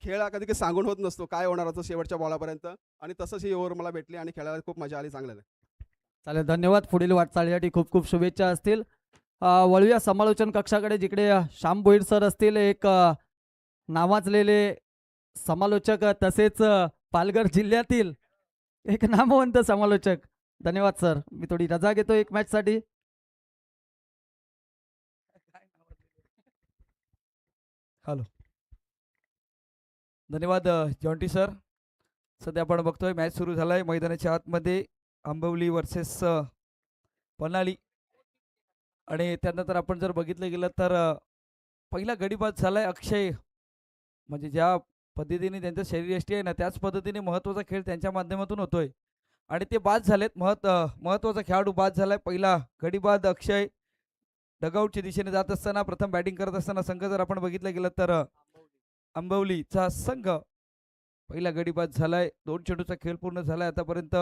खेळ हा कधी काही सांगून होत नसतो काय होणार होतं शेवटच्या बॉलापर्यंत आणि तसंच ही ओव्हर मला भेटली आणि खेळायला खूप मजा आली चांगलं. चालेल, धन्यवाद. पुढील वाटचालीसाठी खूप खूप शुभेच्छा असतील. वळूया समालोचन कक्षाकडे, जिकडे श्याम भोईर सर असतील, एक नावाजलेले समालोचक, तसेच पालघर जिल्ह्यातील एक नामवंत समालोचक. धन्यवाद सर. मी थोडी रजा घेतो एक मॅचसाठी. हॅलो, धन्यवाद जॉन्टी सर. सध्या आपण बघतोय मॅच सुरू झालाय मैदानाच्या आतमध्ये, आंबवली वर्सेस पन्हाळी. आणि त्यानंतर आपण जर बघितलं गेलं तर पहिला गडीबाद झालाय अक्षय. म्हणजे ज्या पद्धतीने त्यांचं शरीरयष्टी आहे ना, त्याच पद्धतीने महत्त्वाचा खेळ त्यांच्या माध्यमातून होतोय आणि ते बाद झालेत. महत्त्वाचा खेळाडू बाद झालाय. पहिला गडीबाद अक्षय डगआउटच्या दिशेने जात असताना, प्रथम बॅटिंग करत असताना संघ जर आपण बघितलं गेलं तर आंबवलीचा संघ पहिला गडीबाद झालाय. 2 चेंडूचा खेळ पूर्ण झालाय आतापर्यंत.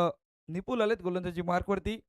निपुल आलेत गोलंदाजी मार्कवरती.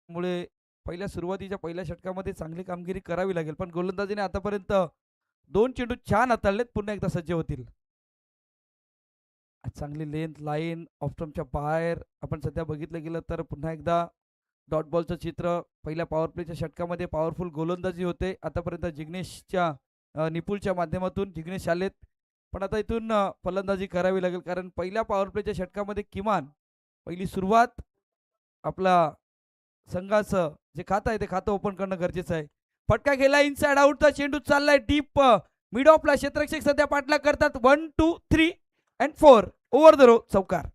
मुळे पहिल्या सुरुवातीच्या पहिल्या षटकामध्ये चांगली कामगिरी करावी लागेल, पण गोलंदाजीने आतापर्यंत 2 चेंडू छान हाताळलेत. पुन्हा एकदा सज्ज होतील. चांगली लेंथ लाईन ऑफस्टम्पच्या बाहेर आपण सध्या बघितलं गेलं तर पुन्हा एकदा डॉट बॉलचं चित्र. पहिल्या पॉवर प्लेच्या षटकामध्ये पॉवरफुल गोलंदाजी होते आतापर्यंत जिग्नेशच्या निपुलच्या माध्यमातून. जिग्नेश आलेत, पण आता इथून फलंदाजी करावी लागेल, कारण पहिल्या पॉवर प्लेच्या षटकामध्ये किमान पहिली सुरुवात आपला संघाचं जे खातं आहे ते खातं ओपन करणं गरजेचं आहे. फटका गेला इनसाइड आउटचा चेंडू चाललाय डीप मिड ऑफला. क्षेत्ररक्षक सध्या पाठलाग करतात. 1 2 3 अँड 4 ओव्हर द रो, चौकार.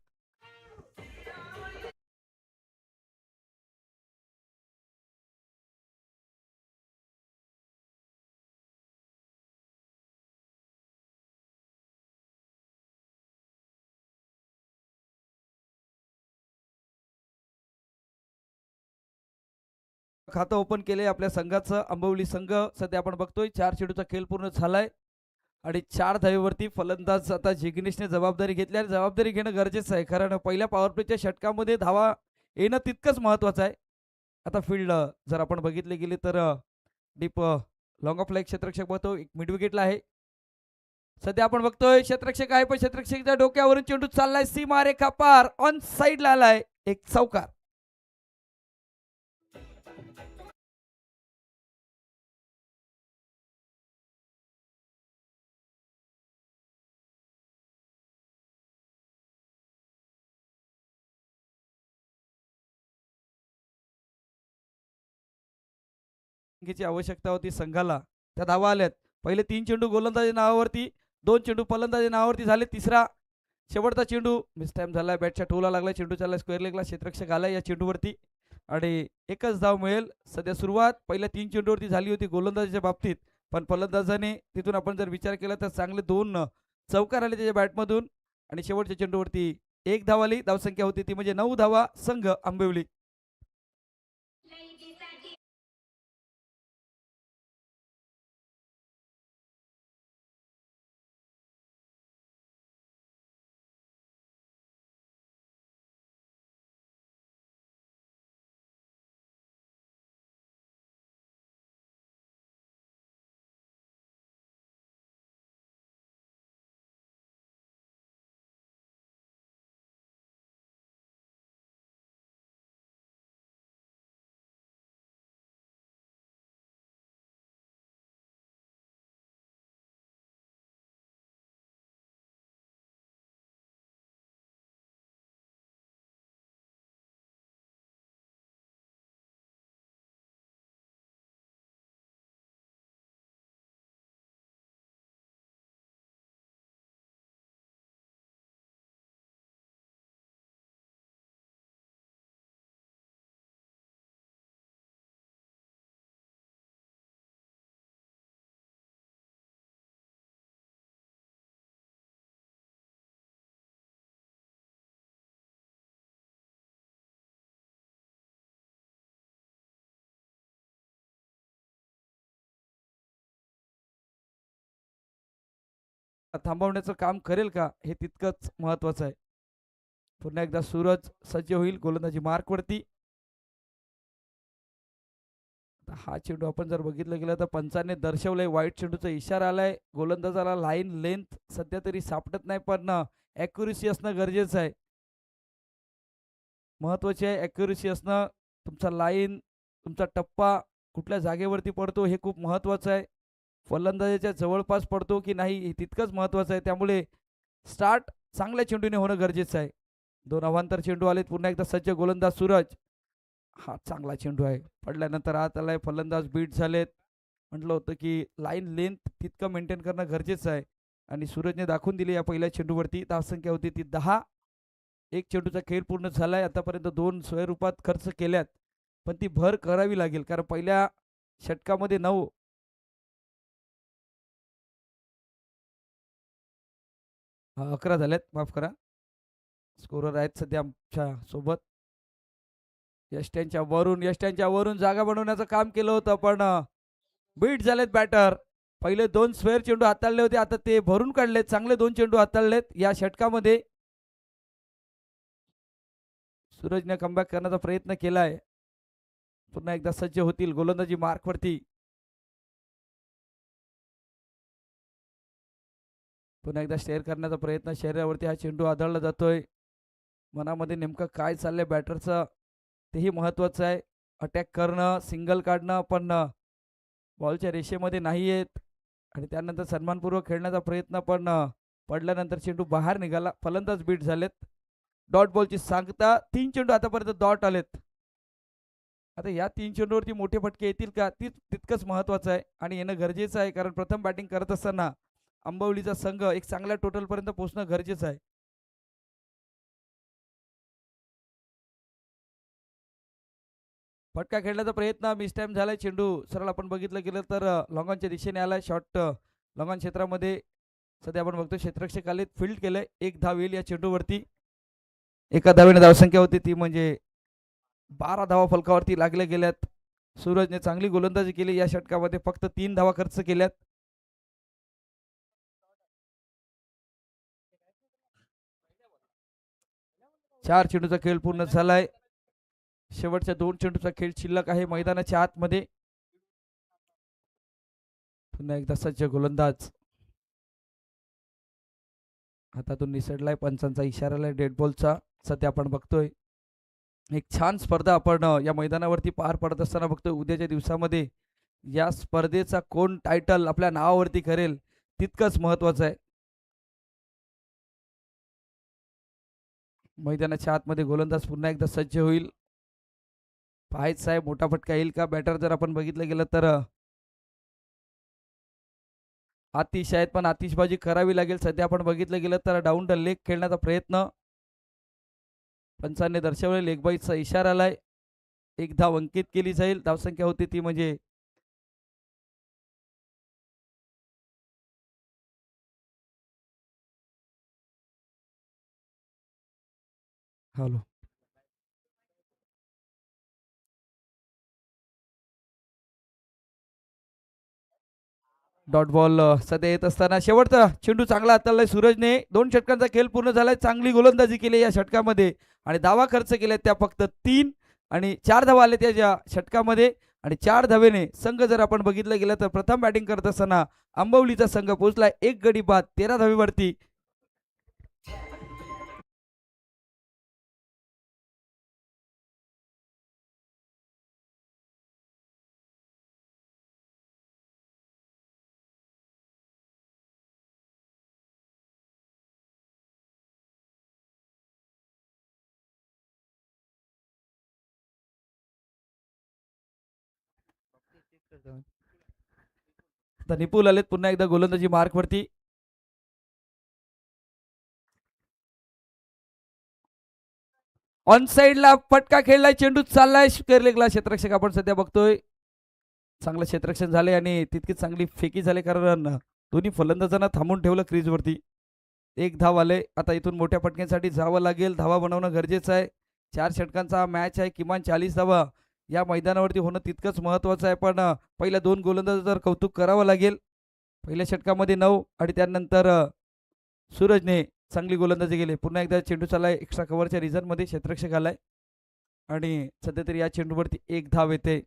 खातं ओपन केले आपल्या संघाचं. आंबवली संघ सध्या आपण बघतोय 4 चेंडूचा खेळ पूर्ण झालाय आणि 4 धावेवरती फलंदाज आता जिग्नेशने जबाबदारी घेतली आणि जबाबदारी घेणं गरजेचं आहे, कारण पहिल्या पॉवर प्लेच्या षटकामध्ये धावा येणं तितकंच महत्त्वाचं आहे. आता फील्ड जर आपण बघितले गेले तर डीप लॉंग ऑफ लाईक क्षेत्ररक्षक बघतो, एक मिड विकेटला आहे. सध्या आपण बघतोय क्षेत्ररक्षक आहे, पण क्षेत्ररक्षकच्या डोक्यावरून चेंडू चाललाय सीमा रेखा पार, ऑन साईडला आलाय, एक चौकार. ची आवश्यकता होती संघाला, त्या धावा आल्यात. पहिले 3 चेंडू गोलंदाजी नावावरती, 2 चेंडू फलंदाजी नावावरती झाले. तिसरा शेवटचा चेंडू मिस टाइम झालाय, बॅटच्या टोला लागला, चेंडू चालला स्क्वेअर लेगला. क्षेत्ररक्षक आलाय या चेंडूवरती आणि एकच धाव मिळेल. सध्या सुरुवात पहिल्या 3 चेंडूवरती झाली होती गोलंदाजीच्या बाबतीत, पण फलंदाजाने तिथून आपण जर विचार केला तर चांगले 2 चौकार आले त्याच्या बॅटमधून आणि शेवटच्या चेंडूवरती 1 धाव आली. धावसंख्या होती ती म्हणजे 9 धावा. संघ आंबवली थांबवण्याचं काम करेल का हे तितकंच महत्वाचं आहे. पुन्हा एकदा सूरज सज्ज होईल गोलंदाजी मार्कवरती. हा चेंडू आपण जर बघितलं गेलं तर पंचाने दर्शवलंय वाईट चेंडूचा इशारा आलाय. गोलंदाजाला लाईन लेंथ सध्या तरी सापडत नाही, पण ॲक्युरेसी असणं गरजेचं आहे. महत्वाचे आहे ॲक्युरेसी असणं. तुमचा लाईन, तुमचा टप्पा कुठल्या जागेवरती पडतो हे खूप महत्वाचं आहे. फलंदाजाच्या जवळपास पडतो की नाही हे तितकंच महत्वाचं आहे. त्यामुळे स्टार्ट चांगल्या चेंडूने होणं गरजेचं आहे. 2 अवांतर चेंडू आलेत. पुन्हा एकदा सज्ज गोलंदाज सूरज. हा चांगला चेंडू आहे. पडल्यानंतर आत आलाय. फलंदाज बीट झालेत. म्हटलं होतं की लाईन लेंथ तितकं मेंटेन करणं गरजेचं आहे आणि सूरजने दाखवून दिली या पहिल्या चेंडूवरती. धावसंख्या होती ती 10. एक चेंडूचा खेळ पूर्ण झालाय. आतापर्यंत 2 स्वयंरूपात खर्च केल्यात, पण ती भर करावी लागेल कारण पहिल्या षटकामध्ये 9 11 झाल्यात. माफ करा. स्कोरर आहेत सध्या आमच्या सोबत. यष्ट्यांच्या वरून जागा बनवण्याचं काम केलं होतं, पण बीट झालेत बॅटर. पहिले 2 स्क्वेअर चेंडू हाताळले होते, आता ते भरून काढलेत. चांगले 2 चेंडू हाताळलेत या षटकामध्ये. सूरजने कमबॅक करण्याचा प्रयत्न केलाय. पुन्हा एकदा सज्ज होतील गोलंदाजी मार्कवरती. पुन्हा एकदा स्टेअर करण्याचा प्रयत्न. शरीरावरती हा चेंडू आदळला जातोय. मनामध्ये नेमकं काय चाललंय बॅटरचं तेही महत्वाचं आहे. अटॅक करणं, सिंगल काढणं, पण बॉलच्या रेषेमध्ये नाही येत आणि त्यानंतर सन्मानपूर्वक खेळण्याचा प्रयत्न, पण पडल्यानंतर चेंडू बाहेर निघाला. फलंदाज बीट झालेत. डॉट बॉलची सांगता. 3 चेंडू आतापर्यंत डॉट आलेत. आता या 3 चेंडूवरती मोठे फटके येतील का तितकंच महत्वाचं आहे आणि येणं गरजेचं आहे, कारण प्रथम बॅटिंग करत असताना आंबवलीचा संघ एक चांगल्या टोटलपर्यंत पोहोचणं गरजेचं आहे. फटका खेळण्याचा प्रयत्न मिस टाइम झालाय. चेंडू सरळ आपण बघितलं गेलं तर लॉंगॉनच्या दिशेने आलाय. शॉर्ट लॉंगॉन क्षेत्रामध्ये सध्या आपण बघतो क्षेत्ररक्षक आले, फील्ड केलंय. 1 धाव येईल या चेंडूवरती. एका धावेने धावसंख्या होती ती म्हणजे 12 धावा फलकावरती लागल्या गेल्यात. सूरजने चांगली गोलंदाजी केली या षटकामध्ये. फक्त 3 धावा खर्च केल्यात. चार चेंडूचा खेळ पूर्ण झालाय. शेवटच्या 2 चेंडूचा खेळ शिल्लक आहे मैदानाच्या आतमध्ये. पुन्हा एकदा सज्ज गोलंदाज हातातून निसटलाय. पंचांचा इशारा आलाय डेड बॉलचा. सध्या आपण बघतोय एक छान स्पर्धा आपण या मैदानावरती पार पडत असताना बघतोय. उद्याच्या दिवसामध्ये या स्पर्धेचा कोण टायटल आपल्या नावावरती करेल तितकंच महत्वाचं आहे. मैदानाच्या आतमध्ये गोलंदाज पुन्हा एकदा सज्ज होईल. पाहायचं आहे मोठा फटका येईल का. बॅटर जर आपण बघितलं गेलं तर आतिश आहेत, पण आतिशबाजी करावी लागेल. सध्या आपण बघितलं गेलं तर डाऊन द लेग खेळण्याचा प्रयत्न. पंचांनी दर्शवले लेग बाईचा इशारा आलाय. 1 धाव अंकित केली जाईल. धावसंख्या होती ती म्हणजे हॅलो डॉट बॉल सध्या येत असताना शेवटचा चेंडू चांगला हाताळलाय सूरजने. 2 षटकांचा खेळ पूर्ण झालाय. चांगली गोलंदाजी केली या षटकामध्ये आणि धावा खर्च केल्या त्या फक्त 3 आणि 4 धावा आल्या त्या षटकामध्ये आणि 4 धावेने संघ जर आपण बघितलं गेलं तर प्रथम बॅटिंग करत असताना आंबवलीचा संघ पोहोचलाय 1 गडी बाद 13 धावेवरती. निपुल आलेत पुन्हा एकदा गोलंदाजी मार्कवरती. ऑन साइडला फटका खेळलाय. चेंडू चाललाय स्क्वेअर लेगला. क्षेत्ररक्षक आपण सध्या बघतोय चांगलं क्षेत्ररक्षण झाले आणि तितकीच चांगली फेकी झाली, कारण दोन्ही फलंदाजांना थांबून ठेवलं क्रीजवरती. 1 धाव आले. आता इथून मोठ्या फटक्यांसाठी जावं लागेल. धावा बनवणं गरजेचं आहे. 4 षटकांचा मॅच आहे. किमान 40 धावा या मैदानावरती होणं तितकंच महत्वाचं आहे, पण पहिल्या 2 गोलंदाजांचं कौतुक करावं लागेल. पहिल्या षटकामध्ये 9 आणि त्यानंतर सूरजने चांगली गोलंदाजी केली. पुन्हा एकदा चेंडू चाललाय एक्स्ट्रा कव्हरच्या रिझनमध्ये, क्षेत्ररक्षक आलाय आणि सध्या तरी या चेंडूवरती एक धाव येते.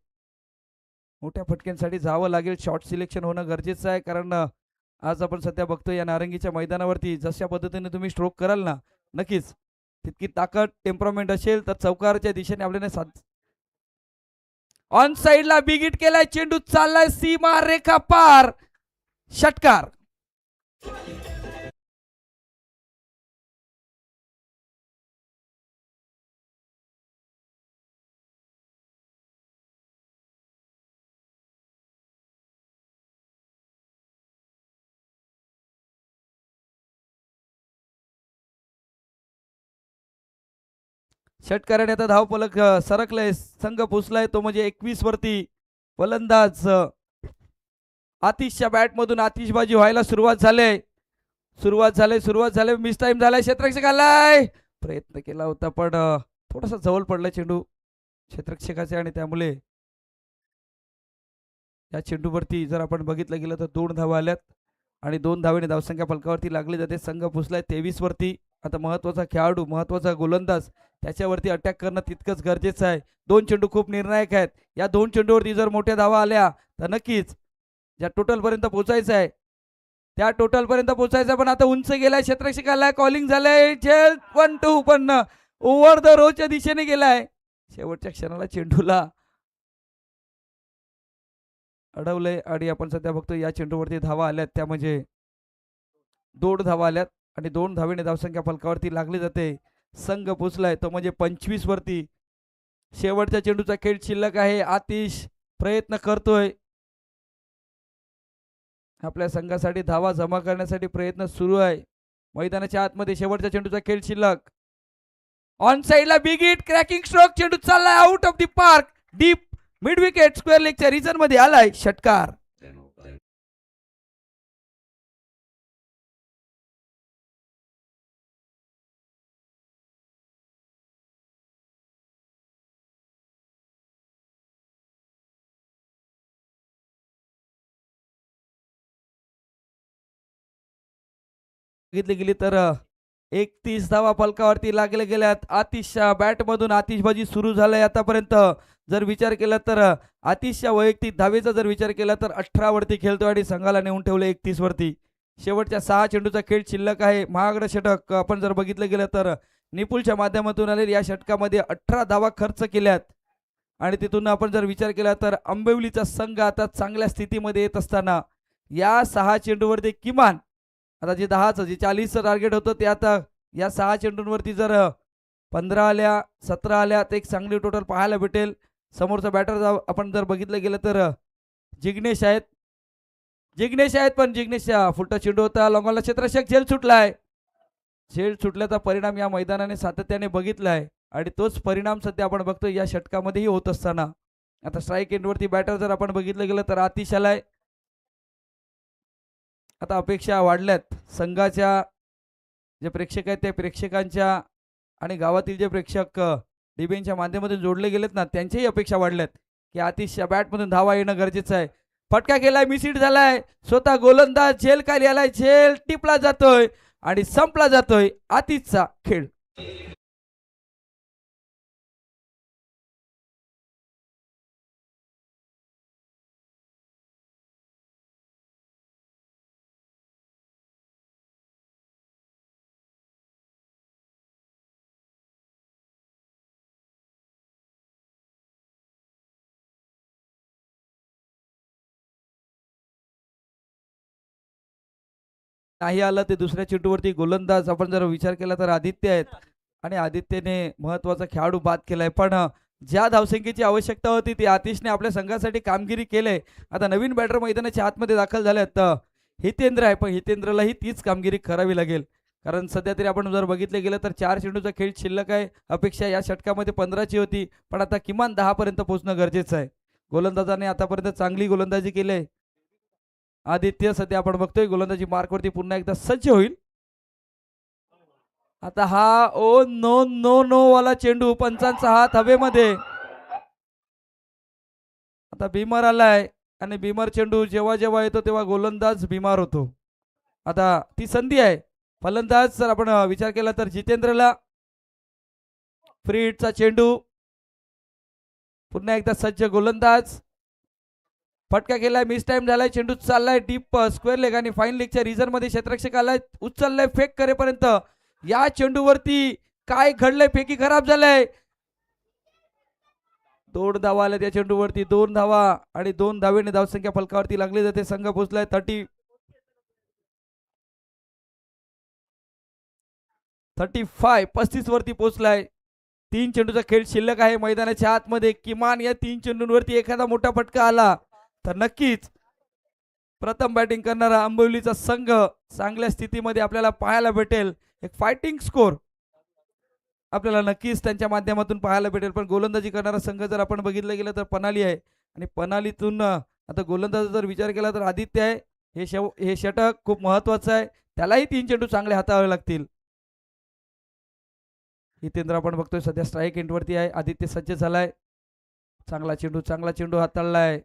मोठ्या फटक्यांसाठी जावं लागेल, शॉर्ट सिलेक्शन होणं गरजेचं आहे, कारण आज आपण सध्या बघतोय या नारंगीच्या मैदानावरती जशा पद्धतीने तुम्ही स्ट्रोक कराल ना, नक्कीच तितकी ताकद टेम्परामेंट असेल तर चौकारच्या दिशेने आपल्याला साथ. ऑन साइडला बिग हिट केलाय, चेंडू चाललाय सीमा रेखा पार, षटकार. षटकाराने आता धाव फलक सरकलाय, संघ पोचलाय तो म्हणजे 21 वरती. फलंदाज आतिशच्या बॅट मधून आतिशबाजी व्हायला सुरुवात झाले. मिस टाइम झालाय, क्षेत्ररक्षक आलाय, प्रयत्न केला होता पण थोडासा जवळ पडला चेंडू क्षेत्ररक्षकाचे आणि त्यामुळे या चेंडूवरती जर आपण बघितलं गेलं तर 2 धावा आल्यात आणि 2 धावेने धावसंख्या फलकावरती लागली जाते. संघ पोचलाय 23 वरती. आता महत्वाचा खेळाडू, महत्वाचा गोलंदाज, त्याच्यावरती अटॅक करणं तितकंच गरजेचं आहे. 2 चेंडू खूप निर्णायक आहेत. या 2 चेंडूवरती जर मोठ्या धावा आल्या तर नक्कीच ज्या टोटल पर्यंत पोहोचायचं आहे त्या टोटल पर्यंत पोहोचायचं, पण आता उंच गेलाय, क्षेत्ररक्षकाला कॉलिंग झालंय, झेल 1-2 पण ओव्हर द रोच्या दिशेने गेलाय. शेवटच्या क्षणाला चेंडूला अडवलंय आणि आपण सध्या बघतो या चेंडूवरती धावा आल्यात, त्या म्हणजे 2 धावा आल्यात आणि 2 धावेने धावसंख्या फलकावरती लागली जाते. संघ पोचलाय तो म्हणजे 25 वरती. शेवटच्या चेंडूचा खेळ शिल्लक आहे. आतिश प्रयत्न करतोय, आपल्या संघासाठी धावा जमा करण्यासाठी प्रयत्न सुरू आहे. मैदानाच्या आतमध्ये शेवटच्या चेंडूचा खेळ शिल्लक. ऑन साइडला बिग हिट, क्रॅकिंग स्ट्रोक, चेंडू चाललाय out of the park, deep mid wicket square लेगच्या रिजन मध्ये आलाय, षटकार. बघितली गेली तर 31 धावा फलकावरती लागले गेल्यात. आतिशच्या बॅट मधून आतिशबाजी सुरू झालंय आतापर्यंत. जर विचार केला तर आतिशच्या वैयक्तिक धावेचा जर विचार केला तर 18 वरती खेळतोय आणि संघाला नेऊन ठेवले 31 वरती. शेवटच्या 6 चेंडूचा खेळ शिल्लक आहे. महागडं षटक आपण जर बघितलं गेलं तर निपुलच्या माध्यमातून आलेल्या या षटकामध्ये 18 धावा खर्च केल्यात आणि तिथून आपण जर विचार केला तर आंबिवलीचा संघ आता चांगल्या स्थितीमध्ये येत असताना या 6 चेंडूवरती किमान आता जे 10चं जे 40चं टार्गेट होतं ते आता या 6 चेंडूंवरती जर 15 आल्या 17 आल्या तर एक चांगली टोटल पाहायला भेटेल. समोरचा बॅटर आपण जर बघितलं गेलं तर जिग्नेश आहेत पण जिग्नेशच्या फुलटा चेंडू होता. लॉंगॉनला क्षेत्ररक्षक झेल सुटलाय. झेल सुटल्याचा परिणाम या मैदानाने सातत्याने बघितलाय आणि तोच परिणाम सध्या आपण बघतो या षटकामध्येही होत असताना. आता स्ट्राईक एंडवरती बॅटर जर आपण बघितलं गेलं तर आतिश आलाय. आता अपेक्षा वाढल्यात संघाच्या जे प्रेक्षक आहेत त्या प्रेक्षकांच्या आणि गावातील जे प्रेक्षक डीबीएनच्या माध्यमातून जोडले गेलेत ना त्यांच्याही अपेक्षा वाढल्यात की आतिशच्या बॅटमधून धावा येणं गरजेचं आहे. फटका केलाय, मिसहिट झालाय, स्वतः गोलंदाज झेल खाली आलाय, झेल टिपला जातोय आणि संपला जातोय आतिशचा खेळ. नाही आलं ते दुसऱ्या चेंडूवरती गोलंदाज आपण जर विचार केला तर आदित्य आहेत आणि आदित्यने महत्वाचा खेळाडू बाद केलाय, पण ज्या धावसंख्येची आवश्यकता होती ती आतिशने आपल्या संघासाठी कामगिरी केले. आता नवीन बॅटर मैदानाच्या आतमध्ये दाखल झाल्यात हितेंद्र आहे, पण हितेंद्रलाही तीच कामगिरी करावी लागेल कारण सध्या तरी आपण जर बघितलं गेलं तर 4 चेंडूचा खेळ शिल्लक आहे. अपेक्षा या षटकामध्ये 15ची होती पण आता किमान 10 पर्यंत पोहोचणं गरजेचं आहे. गोलंदाजाने आतापर्यंत चांगली गोलंदाजी केली. आदित्य सध्या आपण बघतोय गोलंदाजी मार्कवरती पुन्हा एकदा सज्ज होईल. आता हा ओ नो नो नो वाला चेंडू, पंचांचा हात हवेमध्ये. आता बीमर आलाय आणि बीमर चेंडू जेव्हा जेव्हा येतो तेव्हा गोलंदाज बीमार होतो. आता ती संधी आहे फलंदाज जर आपण विचार केला तर जितेंद्रला फ्री हिटचा चेंडू. पुन्हा एकदा सज्ज गोलंदाज. फटका केलाय, मिस टाइम झालाय, चेंडू चाललाय डीप स्क्वेअर लेग आणि फाईन लेगच्या रिझन मध्ये क्षेत्ररक्षक आलाय, उचललाय फेक करेपर्यंत. या चेंडूवरती काय घडलंय, फेकी खराब झालाय. 2 धावा आल्या त्या चेंडूवरती, 2 धावा आणि 2 धावेने धावसंख्या फलकावरती लागली जाते. संघ पोहोचलाय 35 वरती पोहोचलाय. 3 चेंडूचा खेळ शिल्लक आहे मैदानाच्या आतमध्ये. किमान या 3 चेंडूंवरती एखादा मोठा फटका आला तर नक्कीच प्रथम बॅटिंग करणारा आंबवलीचा संघ चांगल्या स्थितीमध्ये आपल्याला पाहायला भेटेल. एक फायटिंग स्कोर आपल्याला नक्कीच त्यांच्या माध्यमातून पाहायला भेटेल. पण गोलंदाजी करणारा संघ जर आपण बघितलं गेलं तर पनाली आहे आणि पनालीतून आता गोलंदाज जर विचार केला तर आदित्य आहे. हे षटक खूप महत्वाचं आहे, त्यालाही 3 चेंडू चांगले हाताळावे लागतील. जितेंद्र आपण बघतोय सध्या स्ट्राईक एंडवरती आहे. आदित्य सज्ज झालाय, चांगला चेंडू हाताळलाय.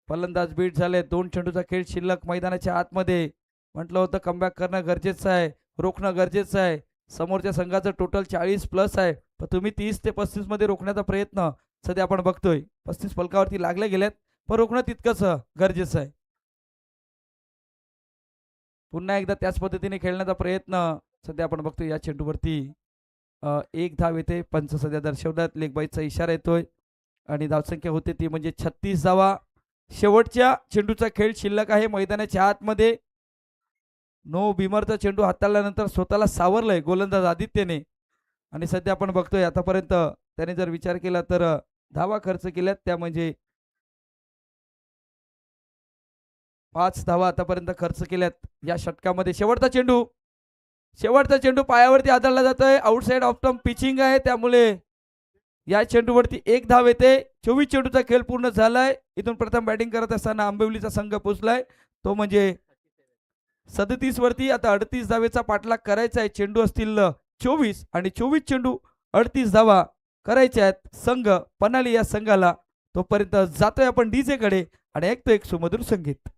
फलंदाज बीट झाले. 2 चेंडूचा खेळ शिल्लक मैदानाच्या आतमध्ये. म्हटलं होतं कमबॅक करणं गरजेचं आहे, रोखणं गरजेचं आहे. समोरच्या संघाचं टोटल 40+ आहे, पण तुम्ही 30 ते 35 मध्ये रोखण्याचा प्रयत्न सध्या आपण बघतोय. 35 फलकावरती लागले गेलेत, पण रोखणं तितकंच गरजेचं आहे. पुन्हा एकदा त्याच पद्धतीने खेळण्याचा प्रयत्न सध्या आपण बघतोय. या चेंडूवरती 1 धाव येते. पंच सध्या दर्शवतात, लेग बाईचा इशारा येतोय आणि धावसंख्या होते ती म्हणजे 36 धावा. शेवटच्या चेंडूचा खेळ शिल्लक आहे मैदानाच्या आतमध्ये. नो बिमरचा चेंडू हाताळल्यानंतर स्वतःला सावरलंय गोलंदाज आदित्यने आणि सध्या आपण बघतोय आतापर्यंत त्याने जर विचार केला तर धावा खर्च केल्यात, त्या म्हणजे 5 धावा आतापर्यंत खर्च केल्यात या षटकामध्ये. शेवटचा चेंडू पायावरती आदळला जातोय. आउटसाइड ऑफ स्टंप पिचिंग आहे, त्यामुळे या चेंडूवरती 1 धाव येते. 24 चेंडूचा खेळ पूर्ण झालाय. इथून प्रथम बॅटिंग करत असताना आंबवलीचा संघ पोहोचलाय, तो म्हणजे 37 वरती. आता 38 धावेचा पाठलाग करायचा आहे. चेंडू असतील 24 आणि 24 चेंडू 38 धावा करायच्या आहेत संघ पनाली या संघाला. तोपर्यंत जातोय आपण डीजे कडे आणि ऐकतो एक सुमधुर संगीत.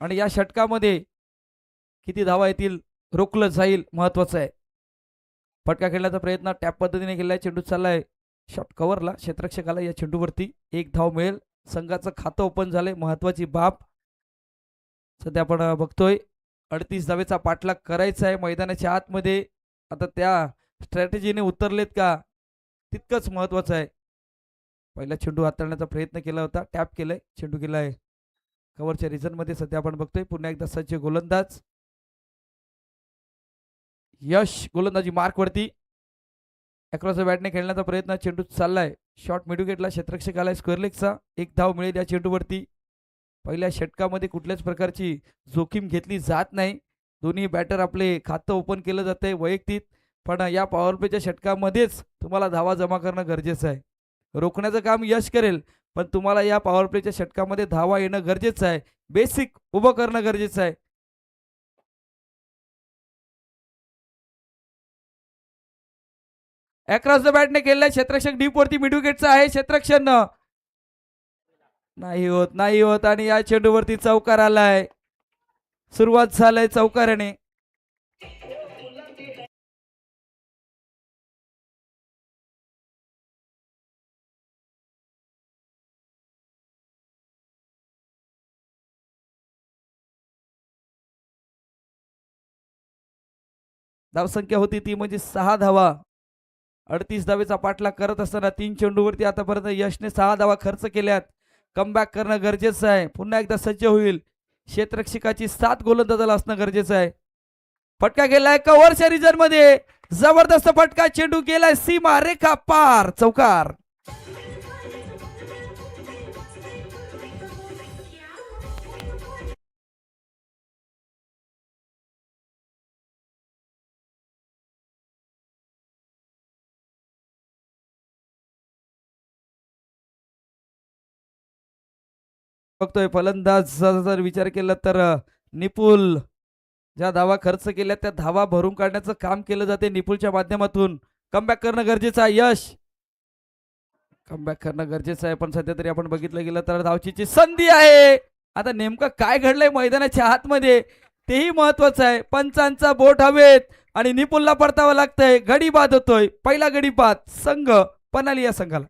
आणि या षटकामध्ये किती धावा येतील रोखलं जाईल महत्वाचं आहे. फटका खेळण्याचा प्रयत्न टॅप पद्धतीने केलाय. चेंडू चाललाय शॉट कव्हरला, क्षेत्ररक्षकाला या चेंडूवरती 1 धाव मिळेल. संघाचं खातं ओपन झालंय, महत्वाची बाब. सध्या आपण बघतोय 38 धावेचा पाठलाग करायचा आहे मैदानाच्या आतमध्ये. आता त्या स्ट्रॅटेजीने उतरलेत का तितकंच महत्वाचं आहे. पहिला चेंडू हाताळण्याचा प्रयत्न केला होता, टॅप केलाय, चेंडू गेलाय कव्हरच्या रिजन मध्ये. सध्या आपण बघतोय पुन्हा एकदा सज्ज गोलंदाज यश गोलंदाजी मार्क वरती. अक्रॉस द बॅटने खेळण्याचा प्रयत्न, चेंडू चाललाय शॉट मिडविकेटला, क्षेत्ररक्षक आलाय स्क्वेअर लेगचा. 1 धाव मिळेल या चेंडूवरती. पहिल्या षटकामध्ये कुठल्याच प्रकारची जोखीम घेतली जात नाही. दोन्ही बॅटर आपले खातं ओपन केलं जातंय वैयक्तिक, पण या पॉवर प्लेच्या षटकामध्येच तुम्हाला धावा जमा करणं गरजेचं आहे. रोखण्याचं काम यश करेल, पण तुम्हाला या पॉवर प्लेच्या षटकामध्ये धावा येणं गरजेचं आहे. बेसिक उभं करणं गरजेचं आहे. अक्रॉस द बॅटने केलेला क्षेत्ररक्षक डीप वरती मिडविकेटचा आहे. क्षेत्ररक्षण नाही होत आणि या चेंडूवरती चौकार आलाय. सुरुवात झालाय चौकाराने. धावसंख्या होती ती म्हणजे 6 धावा. 38 धावेचा पाठलाग करत असताना 3 चेंडूवरती आतापर्यंत यशने 6 धावा खर्च केल्यात. कमबॅक करणं गरजेचं आहे. पुन्हा एकदा सज्ज होईल. क्षेत्ररक्षकाची 7 गोलंदाजाला असणं गरजेचं आहे. फटका गेलाय कव्हरच्या रिजन मध्ये, जबरदस्त फटका, चेंडू गेलाय सीमा रेखा पार, चौकार. बघतोय फलंदाज जर विचार केला तर निपुल ज्या धावा खर्च केल्या त्या धावा भरून काढण्याचं काम केलं जाते निपुलच्या माध्यमातून. कमबॅक करणं गरजेचं आहे. यश कमबॅक करणं गरजेचं आहे, पण सध्या तरी आपण बघितलं गेलं तर धावचीची संधी आहे. आता नेमकं काय घडलंय मैदानाच्या आतमध्ये तेही महत्वाचं आहे. पंचांचा बोट हवेत आणि निपुलला परतावं लागतंय. गडी बाद होतोय, पहिला गडी बाद संघ पनाली या संघाला.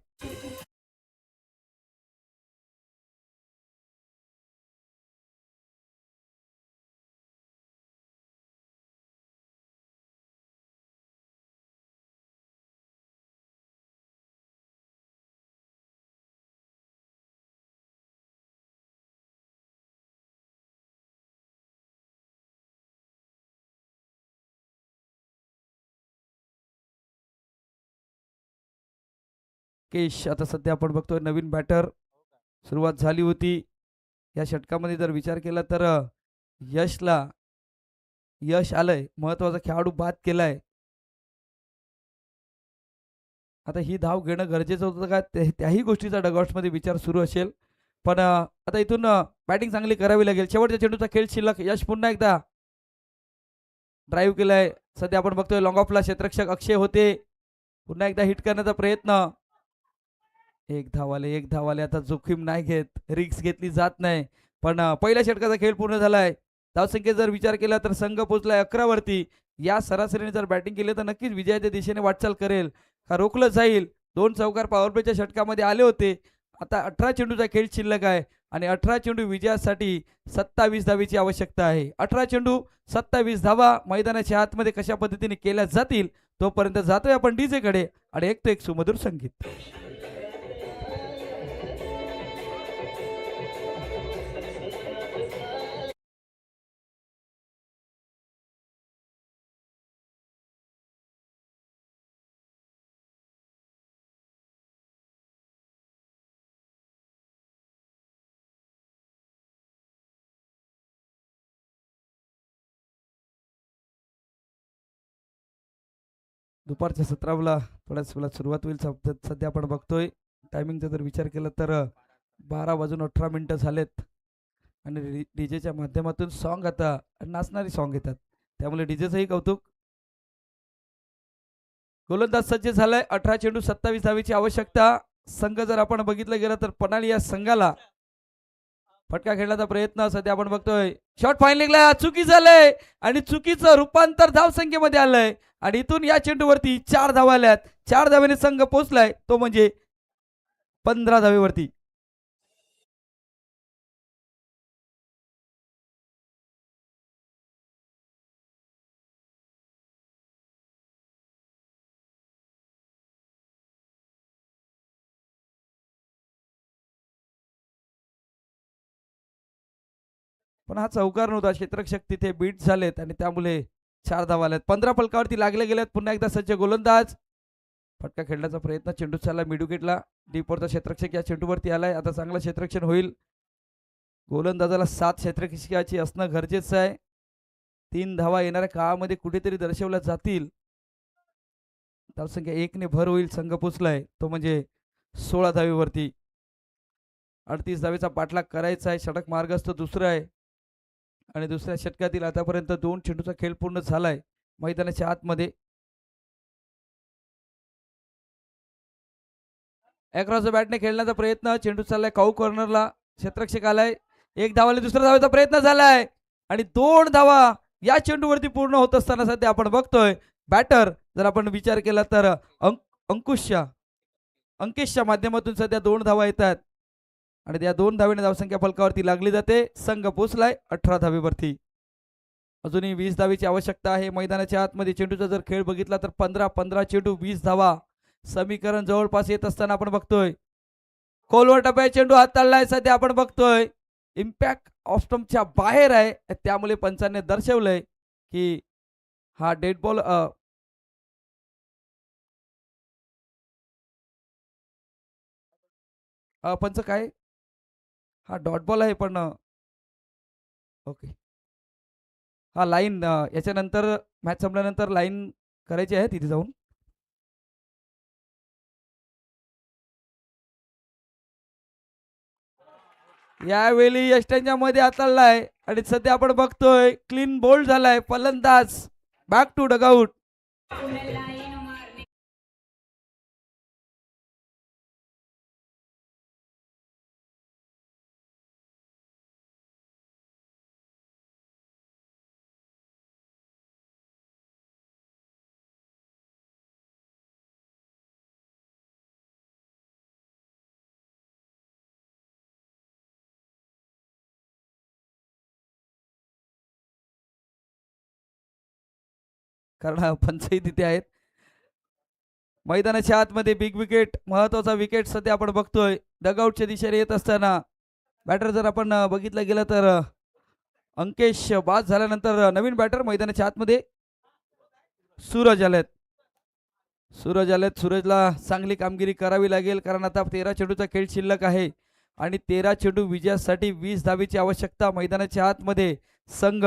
केश आता सध्या आपण बघतोय नवीन बॅटर सुरुवात झाली होती या षटकामध्ये. जर विचार केला तर यश आलंय, महत्वाचा खेळाडू बाद केलाय. आता ही धाव घेणं गरजेचं होतं का त्याही गोष्टीचा डगआउट्स मध्ये विचार सुरू असेल, पण आता इथून बॅटिंग चांगली करावी लागेल. शेवटच्या चेंडूचा खेळ शिल्लक. यश पुन्हा एकदा ड्राईव्ह केलाय. सध्या आपण बघतोय लॉंग ऑफला क्षेत्ररक्षक अक्षय होते. पुन्हा एकदा हिट करण्याचा प्रयत्न. 1 धाव आले. आता जोखीम नाही घेत, रिक्स घेतली जात नाही, पण पहिल्या षटकाचा खेळ पूर्ण झालाय. धावसंख्येत जर विचार केला तर संघ पोहोचलाय 11 वरती. या सरासरीने जर बॅटिंग केली तर नक्कीच विजयाच्या दिशेने वाटचाल करेल का रोखलं जाईल. 2 चौकार पॉवर प्लेच्या षटकामध्ये आले होते. आता 18 चेंडूचा खेळ शिल्लक आहे आणि 18 चेंडू विजयासाठी 27 धावेची आवश्यकता आहे. 18 चेंडू 27 धावा मैदानाच्या आतमध्ये कशा पद्धतीने केल्या जातील तोपर्यंत जातोय आपण डीजे कडे आणि एक सुमधुर संगीत. दुपारच्या सत्राला थोड्याच वेळात सुरुवात होईल. सध्या आपण बघतोय टायमिंगचा जर विचार केला तर 12:18 झालेत आणि डीजेच्या माध्यमातून सॉन्ग आता नाचणारी सॉन्ग येतात, त्यामुळे डीजेचंही कौतुक. गोलंदाज सज्ज झालाय. 18 चेंडू 27 धावेची आवश्यकता. संघ जर आपण बघितलं गेलं तर पनाली या संघाला फटका खेळण्याचा प्रयत्न सध्या आपण बघतोय. शॉट फायनलिंगला चुकी झालंय आणि चुकीचं रूपांतर धावसंख्येमध्ये आलंय आणि इथून या चेंडूवरती 4 धावा आल्यात. 4 धावेने संघ पोहोचलाय तो म्हणजे 15 धावेवरती. पण हा चौकार नव्हता. क्षेत्ररक्षक तिथे बीट झालेत आणि त्यामुळे 4 धावा आल्यात. 15 फलकावरती लागले गेलेत. पुन्हा एकदा सज्ज गोलंदाज. फटका खेळण्याचा प्रयत्न. चेंडू चालला मिडविकेटला. डीपवरचा क्षेत्ररक्षक या चेंडूवरती आलाय. आता चांगलं क्षेत्ररक्षण होईल. गोलंदाजाला 7 क्षेत्ररक्षकाची असणं गरजेचं आहे. 3 धावा येणाऱ्या काळामध्ये कुठेतरी दर्शवल्या जातील. धावसंख्या 1 ने भर होईल. संघ पोचलाय तो म्हणजे 16 धावेवरती. 38 धावेचा पाठलाग करायचा आहे. षटक मार्गस्थ दुसरं आहे आणि दुसऱ्या षटकातील आतापर्यंत 2 चेंडूचा खेळ पूर्ण झालाय मैदानाच्या आतमध्ये. अक्रॉस बॅटने खेळण्याचा प्रयत्न. चेंडू चाललाय काऊ कॉर्नरला. क्षेत्ररक्षक आलाय. 1 धावाले दुसऱ्या धावेचा प्रयत्न झालाय आणि 2 धावा या चेंडूवरती पूर्ण होत असताना सध्या आपण बघतोय बॅटर जर आपण विचार केला तर अंकेशच्या माध्यमातून सध्या 2 धावा येतात आणि त्या 2 धावेने धावसंख्या फलकावरती लागली जाते. संघ पोचलाय 18 धावेवरती. अजूनही 20 धावेची आवश्यकता आहे मैदानाच्या आतमध्ये. चेंडूचा जर खेळ बघितला तर 15 चेंडू 20 धावा समीकरण जवळपास येत असताना आपण बघतोय खोलवर टप्प्यात चेंडू हाताळलाय. सध्या आपण बघतोय इम्पॅक्ट ऑफ स्टंपच्या बाहेर आहे. त्यामुळे पंचांनी दर्शवलंय की हा डेड बॉल पंच काय हा डॉट बॉल आहे पण ओके हा लाईन याच्यानंतर मॅच संपल्यानंतर लाईन करायची आहे तिथे जाऊन. यावेळी यष्टांच्या मध्ये हाताळलाय आणि सध्या आपण बघतोय क्लीन बोल्ड झालाय. फलंदाज बॅक टू डगआउट. कारण पंचही तिथे आहेत. मैदानाच्या आतमध्ये बिग विकेट महत्वाचा विकेट सध्या आपण बघतोय डगआउटच्या दिशेने येत असताना. बॅटर जर आपण बघितलं गेलं तर अंकेश बाद झाल्यानंतर नवीन बॅटर मैदानाच्या आतमध्ये सूरज आलेत. सूरजला चांगली कामगिरी करावी लागेल कारण आता 13 चेंडूचा खेळ शिल्लक आहे आणि 13 चेंडू विजयासाठी 20 धावेची आवश्यकता मैदानाच्या आतमध्ये संघ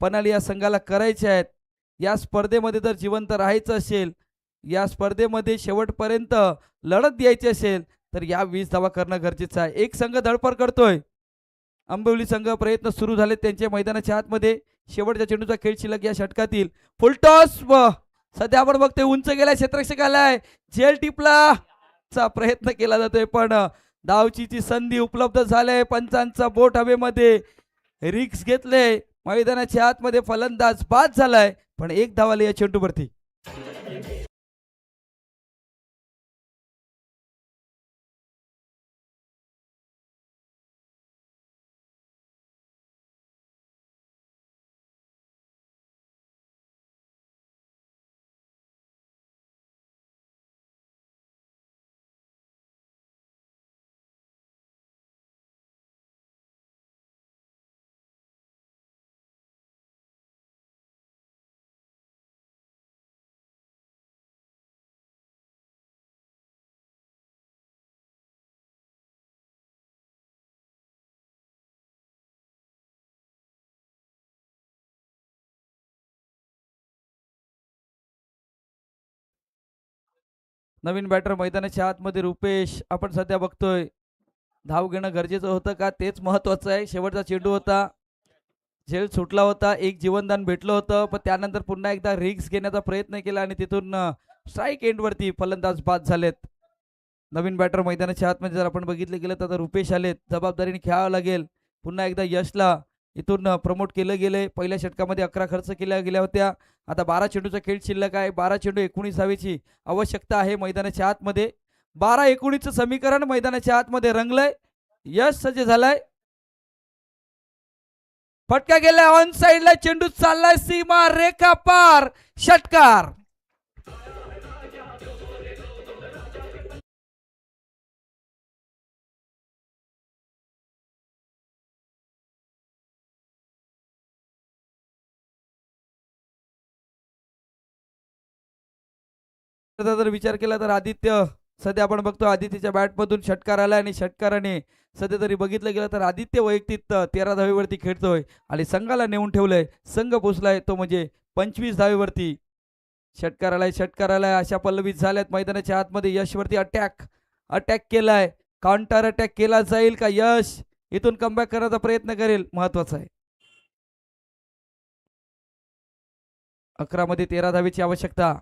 पनाली या संघाला करायचे आहेत. या स्पर्धेमध्ये जर जिवंत राहायचं असेल, या स्पर्धेमध्ये शेवटपर्यंत लढत द्यायची असेल तर या 20 धावा करणं गरजेचं आहे. एक संघ धडपड करतोय. आंबिवली संघ प्रयत्न सुरू झाले त्यांच्या मैदानाच्या आतमध्ये. शेवटच्या चेंडूचा खेळ शिल्लक या षटकातील. फुलटॉस सध्या आपण बघतोय उंच गेलाय. क्षेत्ररक्षक आलाय. जेल टिपला चा प्रयत्न केला जातोय पण धावचीची संधी उपलब्ध झाले. पंचांचा बोट हवेमध्ये रिक्स घेतले. मैदानाच्या आतमध्ये फलंदाज बाद झालाय पण 1 धाव आली या चेंडूवरती. नवीन बॅटर मैदानाच्या आतमध्ये रुपेश आपण सध्या बघतोय. धाव घेणं गरजेचं होतं का तेच महत्वाचं आहे. शेवटचा चेंडू होता. झेल सुटला होता. एक जीवनदान भेटलं होतं पण त्यानंतर पुन्हा एकदा रिक्स घेण्याचा प्रयत्न केला आणि तिथून स्ट्राईक एंडवरती फलंदाज बाद झालेत. नवीन बॅटर मैदानाच्या आतमध्ये जर आपण बघितलं गेलं तर रुपेश आलेत. जबाबदारीने खेळावं लागेल. पुन्हा एकदा यशला इथून प्रमोट केलं गेलंय. पहिल्या षटकामध्ये 11 खर्च केल्या गेल्या होत्या. आता 12 चेंडूचा खेळ शिल्लक आहे. 12 चेंडू 19 धावेची आवश्यकता आहे मैदानाच्या आतमध्ये. 12-19चं समीकरण मैदानाच्या आतमध्ये रंगलंय. यश सज्ज झालाय. फटका गेलाय ऑन साइडला. चेंडू चाललाय सीमा रेखा पार. षटकार. जर विचार केला तर आदित्य सध्या आपण बघतो आदित्यच्या बॅटमधून षटकार आला आणि षटकाराने सध्या तरी बघितलं गेलं तर आदित्य वैयक्तिक 13 धावेवरती खेळतोय आणि संघाला नेऊन ठेवलंय. संघ पोचलाय तो म्हणजे 25 धावेवरती. षटकार आलाय अशा पल्लवीत झाल्यात मैदानाच्या आतमध्ये. यशवरती अटॅक केलाय. काउंटर अटॅक केला जाईल का? यश इथून कमबॅक करण्याचा प्रयत्न करेल. महत्वाचा आहे. 11 मध्ये 13 धावेची आवश्यकता.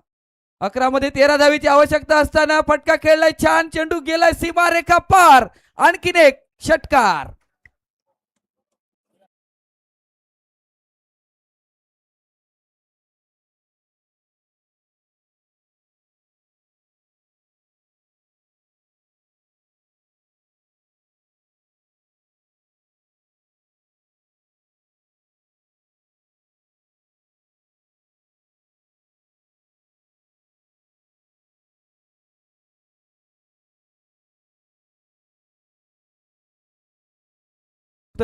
11 मध्ये 13 धावेची आवश्यकता असताना फटका खेळलाय. छान चेंडू गेलाय सीमा रेखा पार. आणखीन एक षटकार.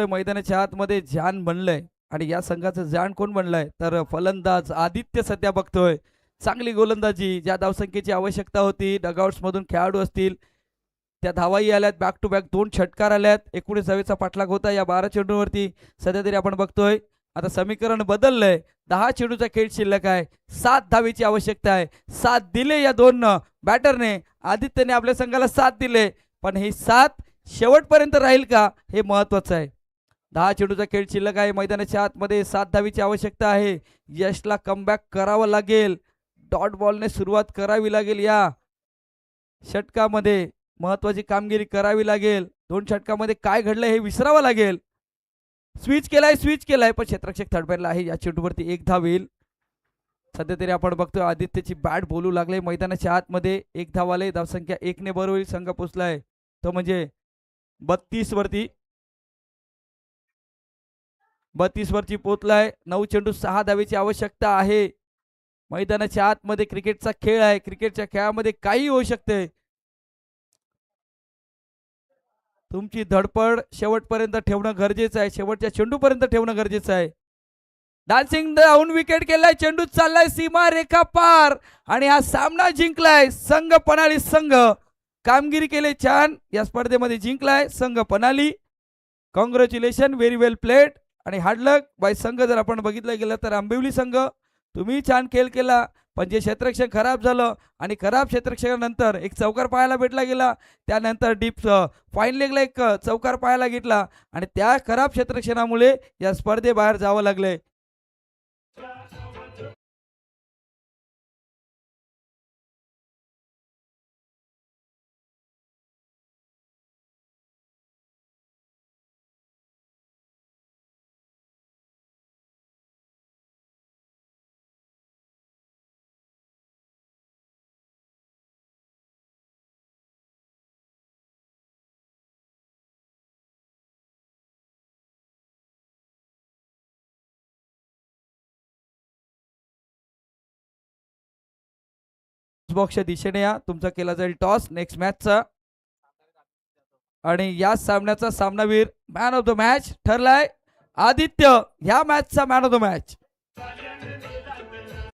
मैदानाच्या आतमध्ये जान बनलंय आणि या संघाचं जान कोण बनलंय तर फलंदाज आदित्य सध्या बघतोय. चांगली गोलंदाजी. ज्या धावसंख्येची आवश्यकता होती डगआउट्स मधून खेळाडू असतील त्या धावाही आल्यात. बॅक टू बॅक 2 षटकार आल्यात. 19 धावेचा पाठलाग होता या 12 चेंडूवरती. सध्या तरी आपण बघतोय आता समीकरण बदललंय. 10 चेंडूचा खेळ शिल्लक आहे. 7 धावेची आवश्यकता आहे. 7 दिले या 2 बॅटरने. आदित्यने आपल्या संघाला 7 दिले पण हे 7 शेवटपर्यंत राहील का हे महत्वाचं आहे. 10 चेंडूचा खेळ शिल्लक आहे. मैदानाच्या आतमध्ये 7 धावेची आवश्यकता आहे. यशला कमबॅक करावं लागेल. डॉट बॉलने सुरुवात करावी लागेल. या षटकामध्ये महत्वाची कामगिरी करावी लागेल. 2 षटकामध्ये काय घडलंय हे विसरावं लागेल. स्विच केलाय पण क्षेत्ररक्षक थर्डपॅडला आहे. या चेंडूवरती 1 धाव येईल. सध्या तरी आपण बघतोय आदित्यची बॅट बोलू लागले. मैदानाच्या आतमध्ये 1 धाव आले. धावसंख्या 1 ने बरोबर संघ पोचलाय तो म्हणजे 32 वरती. 32 वरती पोचलाय. 9 चेंडू 6 धावेची आवश्यकता आहे. मैदानाच्या आतमध्ये क्रिकेटचा खेळ आहे. क्रिकेटच्या खेळामध्ये काही होऊ शकते. तुमची धडपड शेवटपर्यंत ठेवणं गरजेचं आहे. शेवटच्या चेंडूपर्यंत ठेवणं गरजेचं आहे. डान्सिंग डाऊन विकेट केलाय. चेंडू चाललाय सीमा रेखा पार आणि हा सामना जिंकलाय संघ पनाली संघ. कामगिरी केली छान. या स्पर्धेमध्ये जिंकलाय संघ पनाली. कॉंग्रॅच्युलेशन. व्हेरी वेल प्लेड आणि हार्ड लक बाय संघ. जर आपण बघितलं गेलं तर आंबिवली संघ तुम्ही छान खेळ केला पण जे क्षेत्ररक्षण खराब झालं आणि खराब क्षेत्ररक्षणानंतर एक चौकार पाहायला भेटला गेला. त्यानंतर डीप फाईन लेगला एक चौकार पाहायला घेतला आणि त्या खराब क्षेत्ररक्षणामुळे या स्पर्धेबाहेर जावं लागले. बॉक्सच्या दिशेने या. तुमचा केला जाईल टॉस नेक्स्ट मॅचचा आणि या सामन्याचा सामनावीर मॅन ऑफ द मॅच ठरलाय आदित्य. ह्या मॅचचा मॅन ऑफ द मॅच.